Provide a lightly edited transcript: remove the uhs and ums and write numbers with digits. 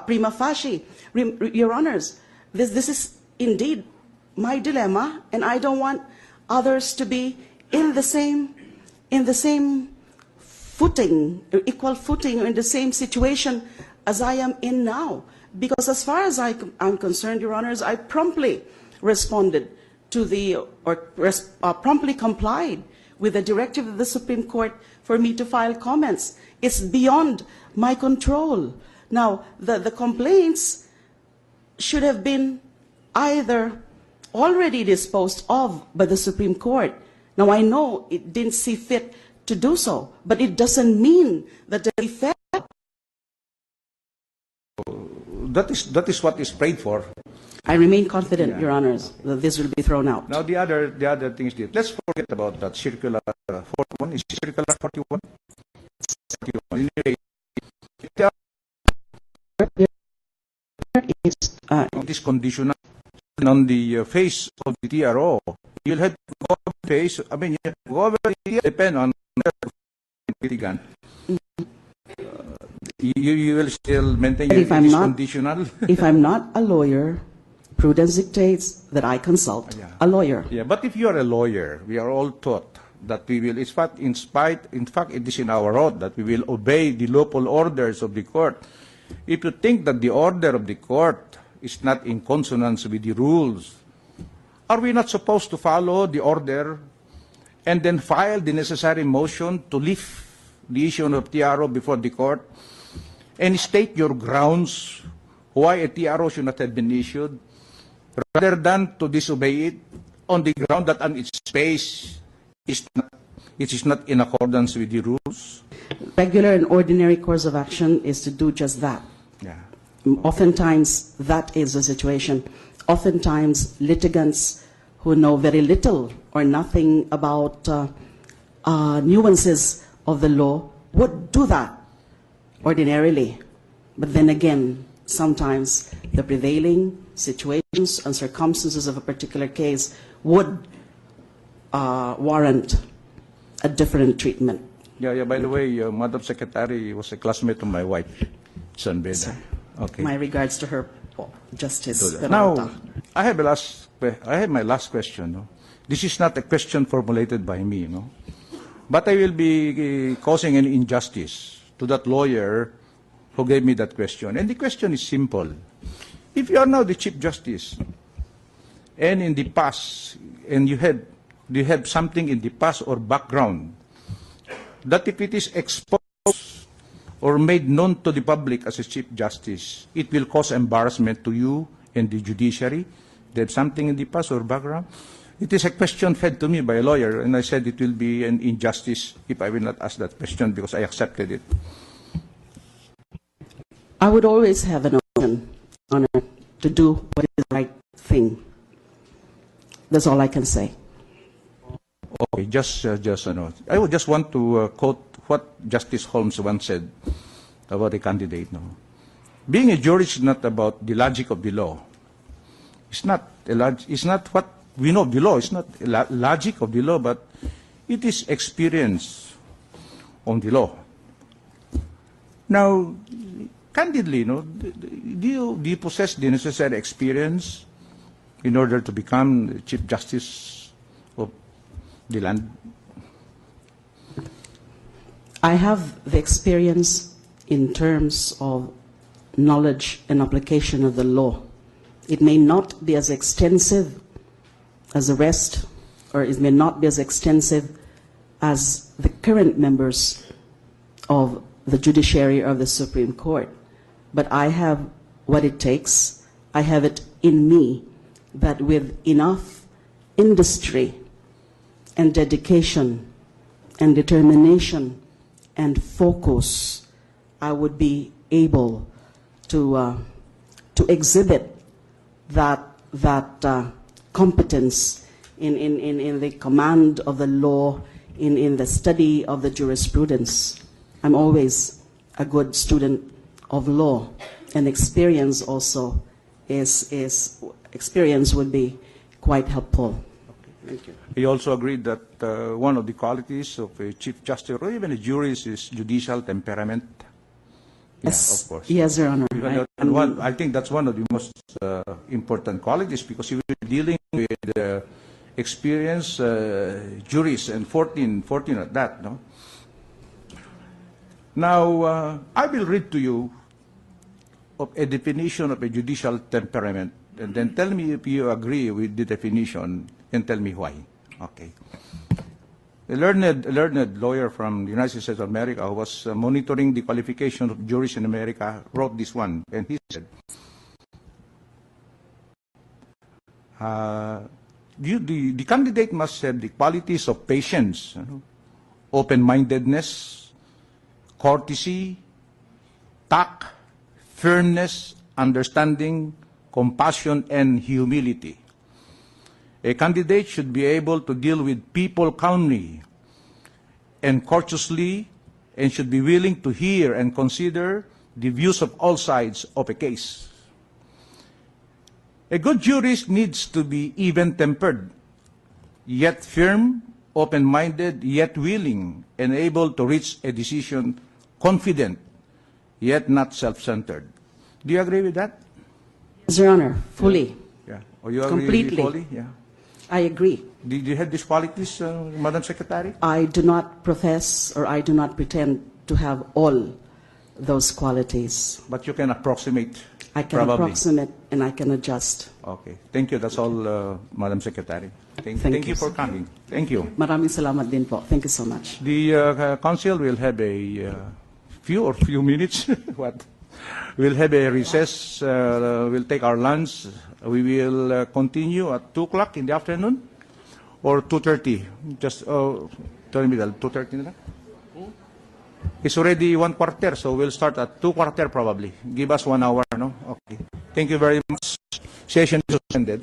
prima facie. Your Honors, this is indeed my dilemma, and I don't want others to be in the same footing, equal footing, or in the same situation as I am in now. Because as far as I'm concerned, Your Honors, I promptly responded to promptly complied with the directive of the Supreme Court for me to file comments. It's beyond my control. Now, the complaints should have been either already disposed of by the Supreme Court. Now, I know it didn't see fit to do so, but it doesn't mean that the effect. That is what is prayed for. I remain confident, Your Honors, that this will be thrown out. Now, the other things, let's forget about that circular 41. Is circular 41? 41. It is conditional on the face of the TRO. You'll have to go over the face. I mean, you have to go over the TRO, depend on litigant. You will still maintain it is conditional. If I'm not a lawyer, prudence dictates that I consult a lawyer. Yeah, but if you are a lawyer, we are all taught that we will, in fact, it is in our oath that we will obey the lawful orders of the court. If you think that the order of the court is not in consonance with the rules, are we not supposed to follow the order and then file the necessary motion to lift the issue of TRO before the court and state your grounds why a TRO should not have been issued, rather than to disobey it on the ground that on its face it is not in accordance with the rules? Regular and ordinary course of action is to do just that. Yeah. Oftentimes, that is the situation. Oftentimes, litigants who know very little or nothing about nuances of the law would do that ordinarily. But then again, sometimes the prevailing situations and circumstances of a particular case would warrant a different treatment. Yeah, by the way, Madam Secretary was a classmate of my wife, San Beda. Okay. My regards to her, Justice. Now, I have my last question. No? This is not a question formulated by me, no? But I will be causing an injustice to that lawyer who gave me that question. And the question is simple. If you are now the Chief Justice, and in the past, and you have something in the past or background, that if it is exposed or made known to the public as a Chief Justice, it will cause embarrassment to you and the judiciary. They have something in the past or background. It is a question fed to me by a lawyer, and I said it will be an injustice if I will not ask that question because I accepted it. I would always have an option, Honor, to do what is the right thing. That's all I can say. Okay, I would just want to quote what Justice Holmes once said about a candidate. No? Being a jurist is not about the logic of the law. It's not what we know of the law. It's not logic of the law, but it is experience on the law. Now, candidly, no, do you possess the necessary experience in order to become the Chief Justice of the land? I have the experience in terms of knowledge and application of the law. It may not be as extensive as the rest, or it may not be as extensive as the current members of the judiciary or the Supreme Court. But I have what it takes. I have it in me that with enough industry and dedication and determination and focus, I would be able to exhibit that competence in the command of the law, in the study of the jurisprudence. I'm always a good student of law, and experience also experience would be quite helpful. Thank you. He also agreed that one of the qualities of a Chief Justice or even a jurist is judicial temperament. Yes, of course. yes, Your Honor. I think that's one of the most important qualities, because you will be dealing with experienced jurists, and 14 at that, no? Now, I will read to you of a definition of a judicial temperament, and then tell me if you agree with the definition, and tell me why. Okay. A learned lawyer from the United States of America who was monitoring the qualification of jurists in America wrote this one, and he said, the candidate must have the qualities of patience, open-mindedness, courtesy, tact, firmness, understanding, compassion, and humility. A candidate should be able to deal with people calmly and courteously, and should be willing to hear and consider the views of all sides of a case. A good jurist needs to be even-tempered, yet firm, open-minded, yet willing, and able to reach a decision confident, yet not self-centered. Do you agree with that? Yes, Your Honor, fully. Yeah. Or you agree Completely. fully? Yeah. I agree. Do you have these qualities, Madam Secretary? I do not profess, or I do not pretend to have all those qualities. But you can approximate. I can approximate and I can adjust. Okay. Thank you. That's all, Madam Secretary. Thank you for coming. Thank you. Maraming salamat din po. Thank you so much. The Council will have a few minutes. What? We'll have a recess. We'll take our lunch. We will continue at 2 o'clock in the afternoon or 2:30. Just tell me that 2:30 na lang? It's already 1/4, so we'll start at 2/4 probably. Give us 1 hour, no? Okay. Thank you very much. Session is suspended.